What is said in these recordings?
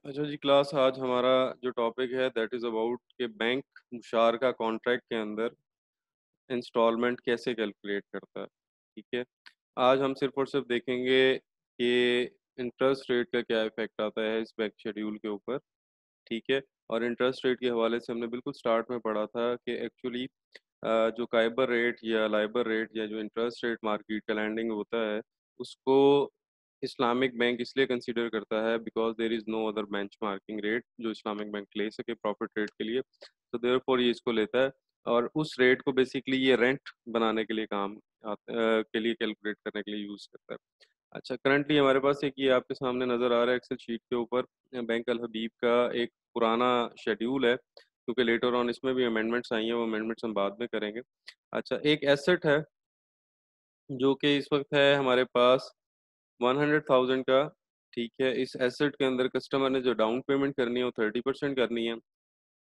अच्छा जी क्लास, आज हमारा जो टॉपिक है दैट इज़ अबाउट कि बैंक मुशारका कॉन्ट्रैक्ट के अंदर इंस्टॉलमेंट कैसे कैलकुलेट करता है। ठीक है, आज हम सिर्फ और सिर्फ देखेंगे कि इंटरेस्ट रेट का क्या इफेक्ट आता है इस बैंक शेड्यूल के ऊपर। ठीक है, और इंटरेस्ट रेट के हवाले से हमने बिल्कुल स्टार्ट में पढ़ा था कि एक्चुअली जो काइबर रेट या लाइबर रेट या जो इंटरेस्ट रेट मार्केट का लैंडिंग होता है उसको इस्लामिक बैंक इसलिए कंसीडर करता है because there is no other benchmarking rate जो इस्लामिक बैंक ले सके प्रॉफिट रेट के लिए। तो देयरफॉर ये इसको लेता है और उस रेट को बेसिकली ये रेंट बनाने के लिए के लिए कैलकुलेट करने के लिए यूज़ करता है। अच्छा, करंटली हमारे पास एक ये आपके सामने नज़र आ रहा है एक्सेल शीट के ऊपर बैंक अल हबीब का एक पुराना शेड्यूल है, क्योंकि लेटर ऑन इसमें भी अमेंडमेंट्स आई हैं, वो अमेंडमेंट्स हम बाद में करेंगे। अच्छा, एक एसेट है जो कि इस वक्त है हमारे पास 100,000 का। ठीक है, इस एसेट के अंदर कस्टमर ने जो डाउन पेमेंट करनी है वो 30% करनी है।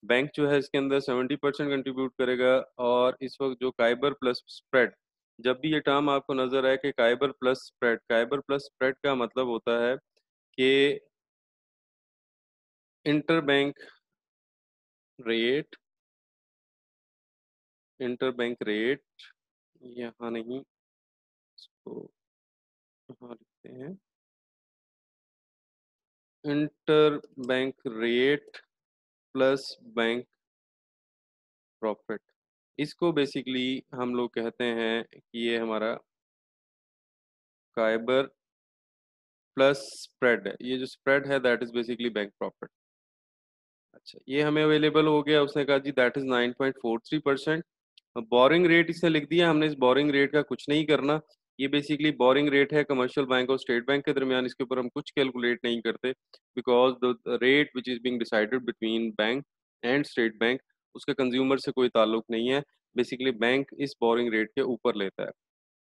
बैंक जो है इसके अंदर 70% कंट्रीब्यूट करेगा। और इस वक्त जो काइबर प्लस स्प्रेड, जब भी ये टर्म आपको नजर आए कि काइबर प्लस स्प्रेड का मतलब होता है कि inter bank rate, inter bank rate यहाँ नहीं, इसको यहाँ लिखते हैं, inter bank rate plus bank profit. इसको बेसिकली हम लोग कहते हैं कि ये हमारा काइबर प्लस स्प्रेड है। ये जो स्प्रेड है that is basically bank profit. अच्छा, ये हमें अवेलेबल हो गया, उसने कहा जी दैट इज 9.43%। बोरिंग रेट इसने लिख दिया, हमने इस बोरिंग रेट का कुछ नहीं करना। ये बेसिकली बोरिंग रेट है कमर्शियल बैंक और स्टेट बैंक के दरमियान, इसके ऊपर हम कुछ कैलकुलेट नहीं करते because the rate which is being decided between bank and state bank उसके कंज्यूमर से कोई ताल्लुक नहीं है। बेसिकली बैंक इस बोरिंग रेट के ऊपर लेता है।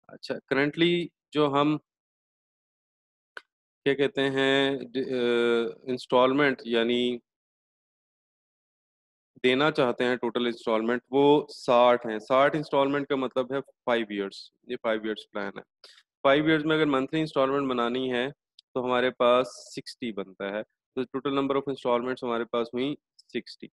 अच्छा, करंटली जो हम क्या कहते हैं इंस्टॉलमेंट यानी देना चाहते हैं, टोटल इंस्टॉलमेंट वो 60 हैं। 60 इंस्टॉलमेंट का मतलब है 5 इयर्स, ये 5 इयर्स प्लान है। 5 इयर्स में अगर मंथली इंस्टॉलमेंट बनानी है तो हमारे पास 60 बनता है। तो टोटल नंबर ऑफ इंस्टॉलमेंट्स हमारे पास हुई 60।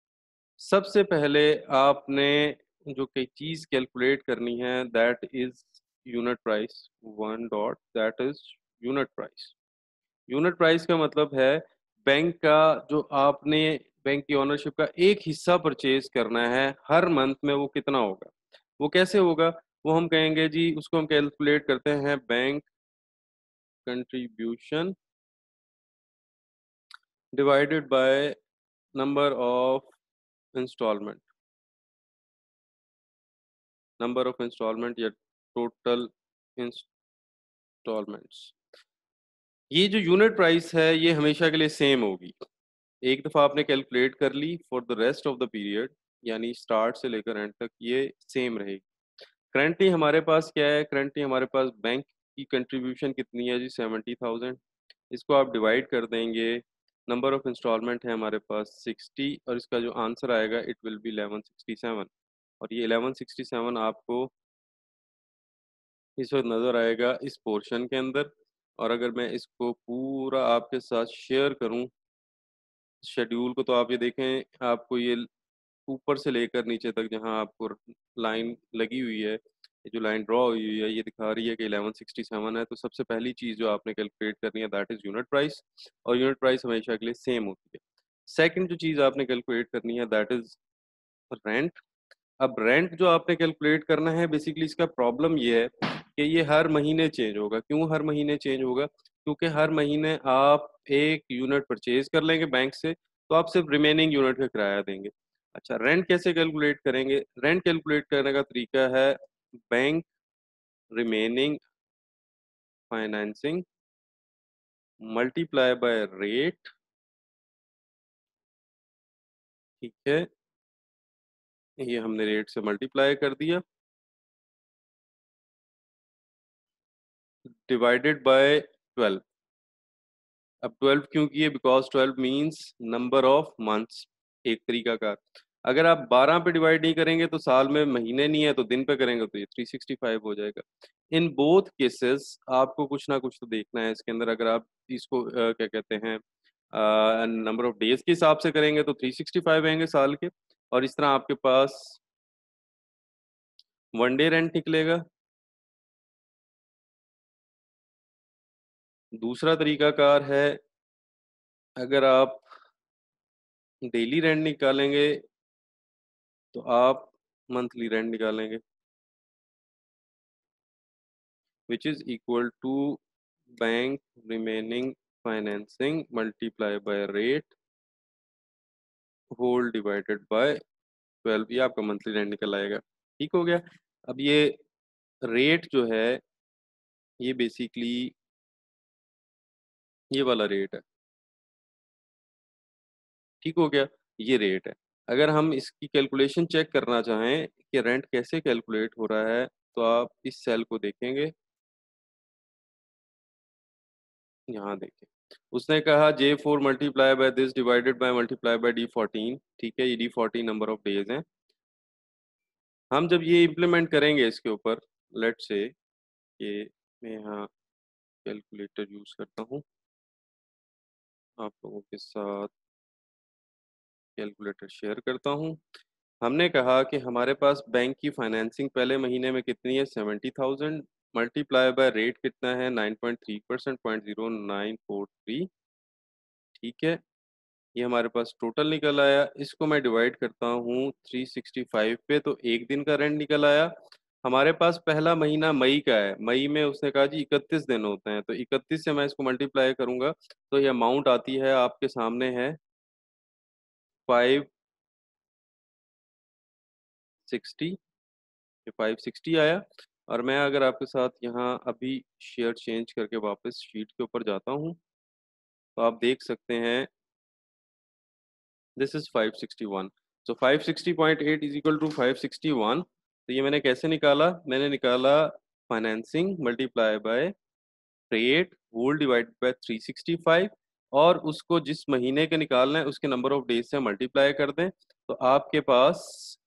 सबसे पहले आपने जो कोई चीज़ कैलकुलेट करनी है that is unit price. One dot that is unit price. Unit price का मतलब है बैंक का जो आपने बैंक की ओनरशिप का एक हिस्सा परचेज करना है हर मंथ में, वो कितना होगा, वो कैसे होगा, वो हम कहेंगे जी उसको हम कैलकुलेट करते हैं bank contribution divided by number of installment, number of installment या टोटल इंस्टॉलमेंट्स। ये जो यूनिट प्राइस है ये हमेशा के लिए सेम होगी। एक दफ़ा आपने कैलकुलेट कर ली for the rest of the period, यानी स्टार्ट से लेकर एंड तक ये सेम रहेगी। करंटली हमारे पास क्या है, करंटली हमारे पास बैंक की कंट्रीब्यूशन कितनी है जी 70,000। इसको आप डिवाइड कर देंगे, नंबर ऑफ इंस्टॉलमेंट है हमारे पास 60 और इसका जो आंसर आएगा इट विल बी 1167। और ये 1167 आपको इस वक्त नज़र आएगा इस पोर्शन के अंदर। और अगर मैं इसको पूरा आपके साथ शेयर करूं शेड्यूल को, तो आप ये देखें, आपको ये ऊपर से लेकर नीचे तक जहां आपको लाइन लगी हुई है, ये जो लाइन ड्रॉ हुई है ये दिखा रही है कि 1167 है। तो सबसे पहली चीज़ जो आपने कैलकुलेट करनी है दैट इज़ यूनिट प्राइस, और यूनिट प्राइस हमेशा के लिए सेम होती है। सेकंड जो चीज़ आपने कैलकुलेट करनी है दैट इज़ रेंट। अब रेंट जो आपने कैलकुलेट करना है, बेसिकली इसका प्रॉब्लम ये है कि ये हर महीने चेंज होगा। क्यों हर महीने चेंज होगा? क्योंकि हर महीने आप एक यूनिट परचेज कर लेंगे बैंक से, तो आप सिर्फ रिमेनिंग यूनिट का किराया देंगे। अच्छा, रेंट कैसे कैलकुलेट करेंगे? रेंट कैलकुलेट करने का तरीका है bank remaining financing multiply by rate. ठीक है, ये हमने रेट से मल्टीप्लाई कर दिया, डिवाइडेड बाय 12। अब 12 क्यों किए? Because 12 means number of months, एक तरीका का। अगर आप 12 पे डिवाइड नहीं करेंगे तो साल में महीने नहीं है, तो दिन पे करेंगे तो ये 365 हो जाएगा। इन बोथ केसेस आपको कुछ ना कुछ तो देखना है इसके अंदर। अगर आप इसको क्या कहते हैं नंबर ऑफ डेज के हिसाब से करेंगे तो 365 आएंगे साल के, और इस तरह आपके पास वन डे रेंट निकलेगा। दूसरा तरीकाकार है, अगर आप डेली रेंट निकालेंगे तो आप मंथली रेंट निकालेंगे, which is equal to bank remaining financing multiply by rate whole divided by 12, ये आपका मंथली रेंट निकल आएगा। ठीक हो गया। अब ये रेट जो है, ये बेसिकली ये वाला रेट है। ठीक हो गया, ये रेट है। अगर हम इसकी कैलकुलेशन चेक करना चाहें कि रेंट कैसे कैलकुलेट हो रहा है, तो आप इस सेल को देखेंगे, यहाँ देखें। उसने कहा J4 multiply by this divided by multiply by D14। ठीक है, ये D14 नंबर ऑफ डेज हैं। हम जब ये इम्प्लीमेंट करेंगे इसके ऊपर, लेट से कि मैं यहाँ कैलकुलेटर यूज करता हूँ, आप लोगों के साथ कैलकुलेटर शेयर करता हूँ। हमने कहा कि हमारे पास बैंक की फाइनेंसिंग पहले महीने में कितनी है, 70,000, मल्टीप्लाई बाय रेट कितना है, 9.3%, 0.0943। ठीक है, ये हमारे पास टोटल निकल आया। इसको मैं डिवाइड करता हूँ 365 पे, तो एक दिन का रेंट निकल आया। हमारे पास पहला महीना मई का है, मई में उसने कहा जी 31 दिन होते हैं, तो 31 से मैं इसको मल्टीप्लाई करूंगा तो ये अमाउंट आती है, आपके सामने है 560। ये 560 आया। और मैं अगर आपके साथ यहाँ अभी शेयर चेंज करके वापस शीट के ऊपर जाता हूँ, तो आप देख सकते हैं this is 561। So 560.8 is equal to 561। तो ये मैंने कैसे निकाला, मैंने निकाला financing multiply by rate whole divide by 365, और उसको जिस महीने के निकालना है उसके नंबर ऑफ डेज से मल्टीप्लाई कर दें, तो आपके पास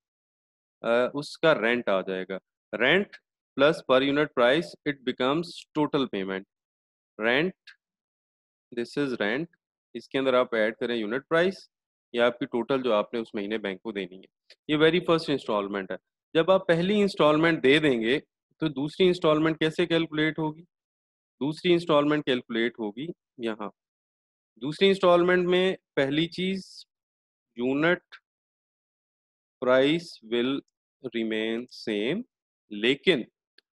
उसका रेंट आ जाएगा। Rent plus per unit price, it becomes total payment. Rent, this is rent, इसके अंदर आप ऐड करें यूनिट प्राइस, ये आपकी टोटल जो आपने उस महीने बैंक को देनी है। ये वेरी फर्स्ट इंस्टॉलमेंट है। जब आप पहली इंस्टॉलमेंट दे देंगे तो दूसरी इंस्टॉलमेंट कैसे कैलकुलेट होगी, दूसरी इंस्टॉलमेंट कैलकुलेट होगी यहाँ। दूसरी इंस्टॉलमेंट में पहली चीज, unit price will remain same, लेकिन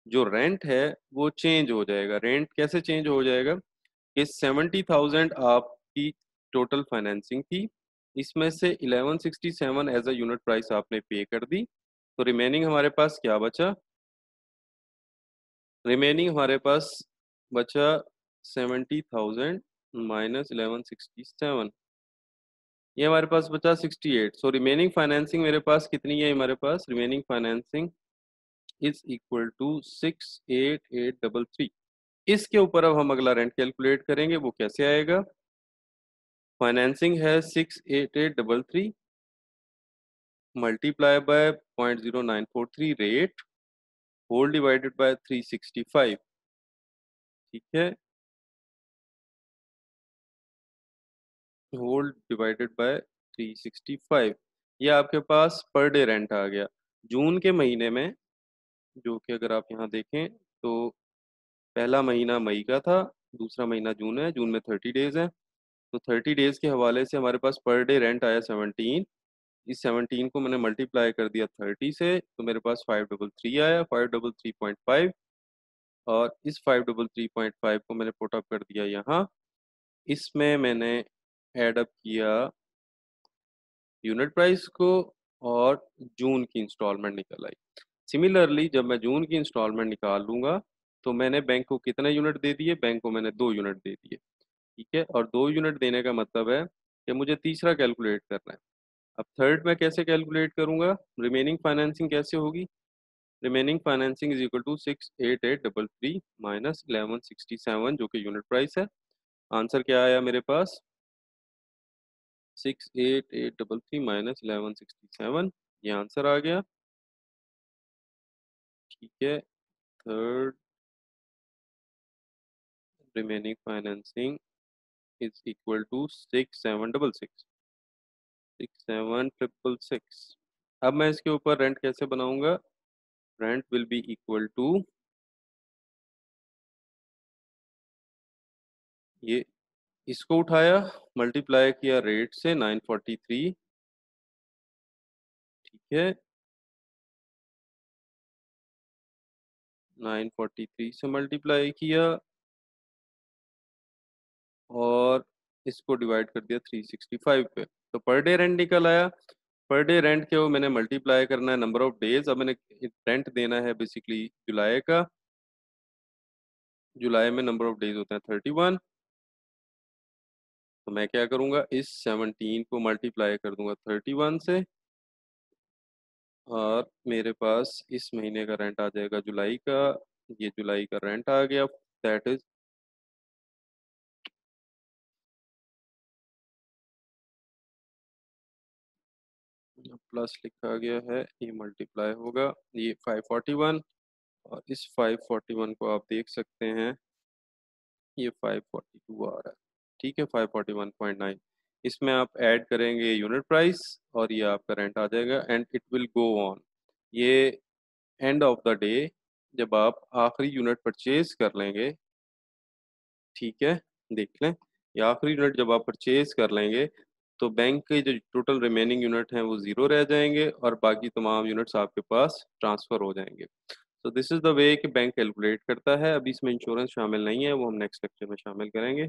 जो रेंट है वो चेंज हो जाएगा। रेंट कैसे चेंज हो जाएगा कि 70,000 आपकी टोटल फाइनेंसिंग थी, इसमें से 1167 एज अ यूनिट प्राइस आपने पे कर दी, तो रिमेनिंग हमारे पास क्या बचा, रिमेनिंग हमारे पास बचा 70,000 माइनस 1167, ये हमारे पास बचा 68। सो रिमेनिंग फाइनेंसिंग मेरे पास कितनी है, हमारे पास remaining financing is equal to 68833। इसके ऊपर अब हम अगला रेंट कैलकुलेट करेंगे, वो कैसे आएगा, फाइनेंसिंग है 68833 multiply by 0.0943 rate whole divided bye 365। ठीक है, होल डिवाइडेड बाय 365, ये आपके पास पर डे रेंट आ गया। जून के महीने में, जो कि अगर आप यहाँ देखें तो पहला महीना मई का था, दूसरा महीना जून है, जून में 30 डेज है, तो 30 डेज के हवाले से हमारे पास पर डे रेंट आया 17। इस 17 को मैंने मल्टीप्लाई कर दिया 30 से, तो मेरे पास 533 आया, 533.5। और इस 533.5 को मैंने पुट अप कर दिया यहाँ, इसमें मैंने ऐड अप किया यूनिट प्राइस को, और जून की इंस्टॉलमेंट निकल आई। सिमिलरली जब मैं जून की इंस्टॉलमेंट निकाल लूंगा, तो मैंने बैंक को कितने यूनिट दे दिए, बैंक को मैंने 2 यूनिट दे दिए। ठीक है, और 2 यूनिट देने का मतलब है कि मुझे तीसरा कैलकुलेट करना है। अब थर्ड मैं कैसे कैलकुलेट करूंगा, रिमेनिंग फाइनेंसिंग कैसे होगी, remaining financing is equal to 68833 minus 1167 जो कि यूनिट प्राइस है। आंसर क्या आया मेरे पास, 68833 माइनस 1167, ये आंसर आ गया। ठीक है, third remaining financing is equal to 6766, 6766। अब मैं इसके ऊपर रेंट कैसे बनाऊंगा? Rent will be equal to, ये इसको उठाया, मल्टीप्लाई किया रेट से 943, ठीक है, 943 से मल्टीप्लाई किया और इसको डिवाइड कर दिया 365 पे, तो पर डे रेंट निकल आया। पर डे रेंट के वो मैंने मल्टीप्लाई करना है नंबर ऑफ डेज। अब मैंने रेंट देना है बेसिकली जुलाई का, जुलाई में नंबर ऑफ डेज होते हैं 31। तो मैं क्या करूंगा, इस 17 को मल्टीप्लाई कर दूंगा 31 से, और मेरे पास इस महीने का रेंट आ जाएगा जुलाई का। ये जुलाई का रेंट आ गया, दैट इज, प्लस लिखा गया है, ये मल्टीप्लाई होगा, ये 541, और इस 541 को आप देख सकते हैं, ये 542 आ रहा है, ठीक है, 541.9। इसमें आप ऐड करेंगे यूनिट प्राइस और ये आपका रेंट आ जाएगा, and it will go on. ये एंड ऑफ द डे जब आप आखिरी यूनिट परचेज कर लेंगे, ठीक है, देख लें, ये आखिरी यूनिट जब आप परचेज कर लेंगे तो बैंक के जो टोटल रिमेनिंग यूनिट हैं वो ज़ीरो रह जाएंगे और बाकी तमाम यूनिट्स आपके पास ट्रांसफ़र हो जाएंगे। So this is the way कि बैंक कैलकुलेट करता है। अभी इसमें इंश्योरेंस शामिल नहीं है, वो हम नेक्स्ट लेक्चर में शामिल करेंगे।